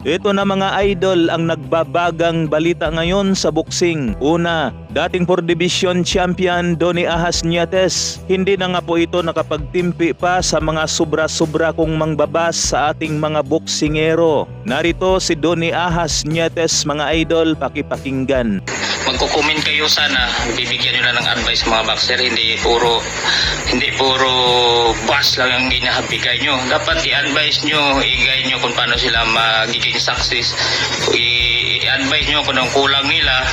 Ito na mga idol ang nagbabagang balita ngayon sa boxing. Una, dating 4 Division Champion Donnie Ahas Nietes. Hindi na nga po ito nakapagtimpi pa sa mga sobra-sobra kong mangbabas sa ating mga boksingero. Narito si Donnie Ahas Nietes mga idol, pakipakinggan. Magko-comment kayo sana, bibigyan nyo na ng advice mga boxer, hindi puro bus lang ang ginahabigay nyo. Dapat i-advise nyo, i-guide nyo kung paano sila magiging success. I-advise nyo kung anong kulang nila,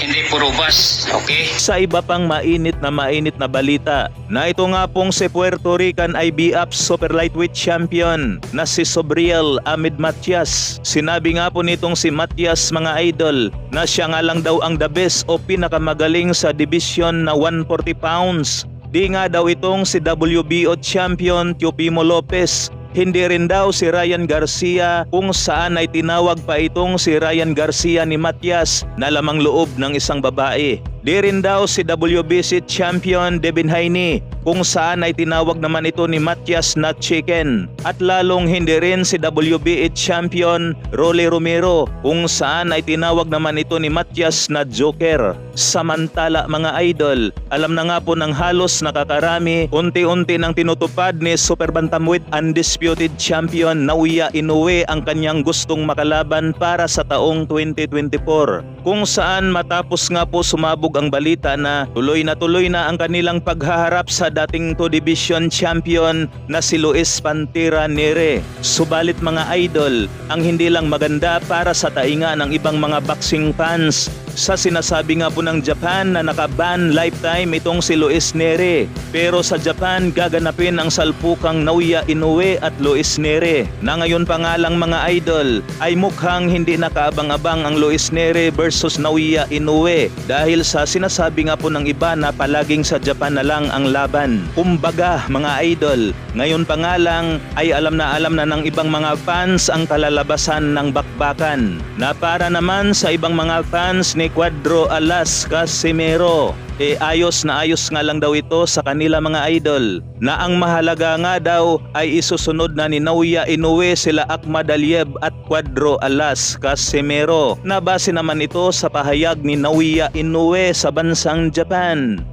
hindi puro bus, okay? Sa iba pang mainit na balita, na ito nga pong si Puerto Rican IBF Super Lightweight Champion na si Sobriel Ahmed Matias. Sinabi nga po nitong si Matias mga idol na siya nga lang daw ang the best o pinakamagaling sa division na 140 pounds. Di nga daw itong si WBO Champion Teofimo Lopez. Hindi rin daw si Ryan Garcia, kung saan ay tinawag pa itong si Ryan Garcia ni Matias na lamang loob ng isang babae. Di rin daw si WBC Champion Devin Haney, kung saan ay tinawag naman ito ni Matias na chicken. At lalong hindi rin si WBA Champion Rolly Romero, kung saan ay tinawag naman ito ni Matias na joker. Samantala mga idol, alam na nga po ng halos nakakarami, unti-unti nang tinutupad ni Super Bantamweight Undisputed Champion Naoya Inoue ang kanyang gustong makalaban para sa taong 2024. Kung saan matapos nga po sumabog ang balita na tuloy na ang kanilang paghaharap sa dating 2 Division Champion na si Luis Pantera Nere. Subalit mga idol, ang hindi lang maganda para sa tainga ng ibang mga boxing fans, sa sinasabi nga po ng Japan na nakaban lifetime itong si Luis Nere. Pero sa Japan gaganapin ang salpukang Naoya Inoue at Luis Nere, na ngayon pa nga lang mga idol ay mukhang hindi nakaabang-abang ang Luis Nere versus Naoya Inoue dahil sa sinasabi nga po ng iba na palaging sa Japan na lang ang laban. Kumbaga mga idol, ngayon pa nga lang ay alam na ng ibang mga fans ang kalalabasan ng bakbakan, na para naman sa ibang mga fans ni Cuadro Alas Casimero, ayos na ayos nga lang daw ito sa kanila mga idol, na ang mahalaga nga daw ay isusunod na ni Naoya Inoue sila Akhmad Aliyev at Cuadro Alas Casimero, na base naman ito sa pahayag ni Naoya Inoue sa bansang Japan.